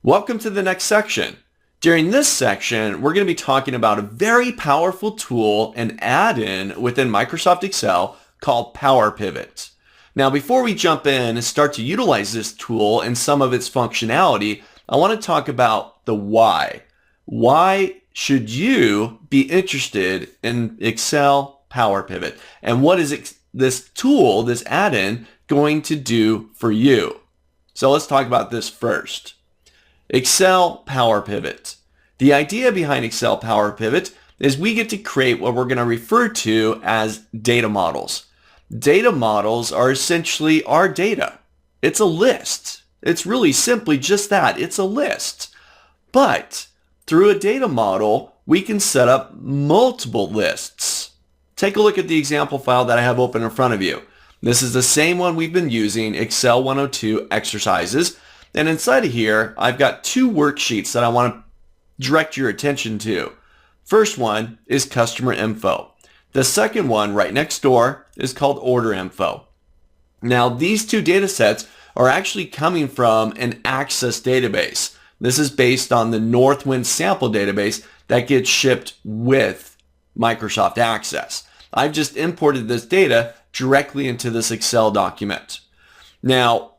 Welcome to the next section. During this section, we're going to be talking about a very powerful tool and add-in within Microsoft Excel called PowerPivot. Now, before we jump in and start to utilize this tool and some of its functionality, I want to talk about the why. Why should you be interested in Excel PowerPivot? And what is this tool, this add-in, going to do for you? So let's talk about this first. Excel PowerPivot. The idea behind Excel PowerPivot is we get to create what we're going to refer to as data models. Data models are essentially our data. It's a list. It's really simply just that. It's a list. But through a data model, we can set up multiple lists. Take a look at the example file that I have open in front of you. This is the same one we've been using, Excel 102 exercises. And inside of here, I've got two worksheets that I want to direct your attention to. First one is customer info. The second one right next door is called order info. Now, these two data sets are actually coming from an Access database. This is based on the Northwind sample database that gets shipped with Microsoft Access. I've just imported this data directly into this Excel document. Now,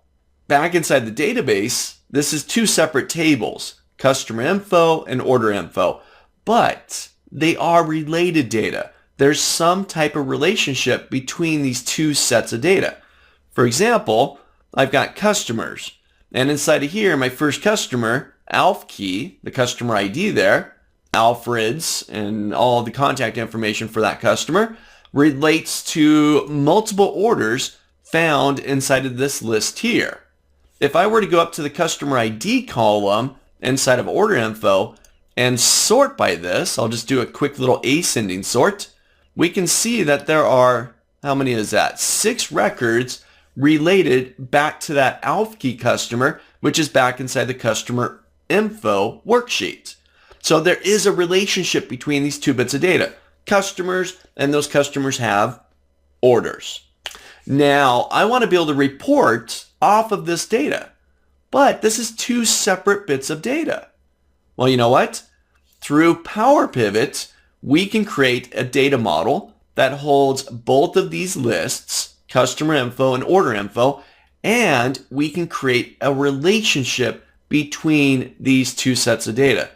back inside the database, this is two separate tables, customer info and order info, but they are related data. There's some type of relationship between these two sets of data. For example, I've got customers, and inside of here, my first customer, Alf key, the customer ID there, Alfred's, and all the contact information for that customer, relates to multiple orders found inside of this list here. If I were to go up to the customer ID column inside of order info and sort by this, I'll just do a quick little ascending sort, we can see that there are, how many is that? 6 records related back to that Alf key customer, which is back inside the customer info worksheet. So there is a relationship between these two bits of data, customers, and those customers have orders. Now, I want to be able to report off of this data, but this is two separate bits of data. Well, you know what? Through PowerPivot, we can create a data model that holds both of these lists, customer info and order info, and we can create a relationship between these two sets of data.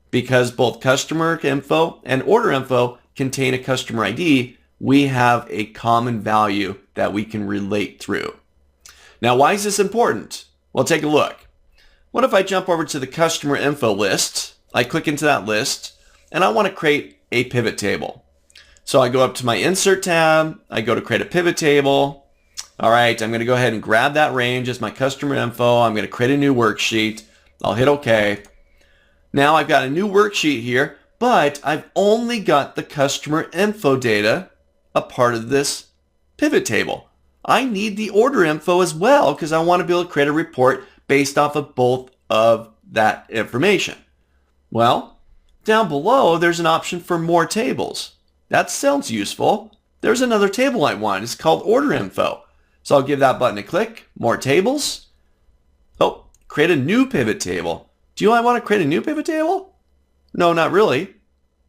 Because both customer info and order info contain a customer ID, we have a common value that we can relate through. Now, why is this important? Well, take a look. What if I jump over to the customer info list, I click into that list, and I want to create a pivot table. So I go up to my Insert tab, I go to create a pivot table. All right, I'm going to go ahead and grab that range as my customer info. I'm going to create a new worksheet. I'll hit OK. Now I've got a new worksheet here, but I've only got the customer info data a part of this pivot table. I need the order info as well because I want to be able to create a report based off of both of that information. Well, down below, there's an option for more tables. That sounds useful. There's another table I want. It's called order info. So I'll give that button a click. More tables. Oh, create a new pivot table. Do I want to create a new pivot table? No, not really.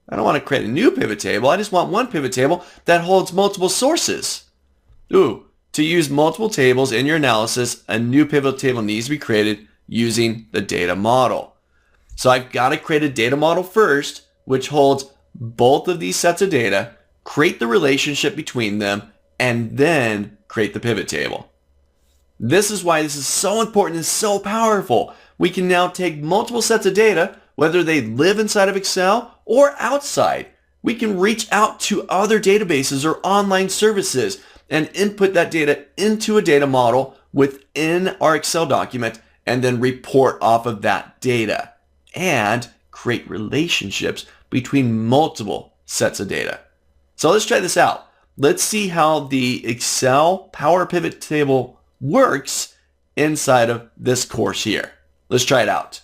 I don't want to create a new pivot table. I just want one pivot table that holds multiple sources. Ooh, to use multiple tables in your analysis, a new pivot table needs to be created using the data model. So I've got to create a data model first, which holds both of these sets of data, create the relationship between them, and then create the pivot table. This is why this is so important and so powerful. We can now take multiple sets of data, whether they live inside of Excel or outside. We can reach out to other databases or online services and input that data into a data model within our Excel document and then report off of that data and create relationships between multiple sets of data. So let's try this out. Let's see how the Excel PowerPivot table works inside of this course here. Let's try it out.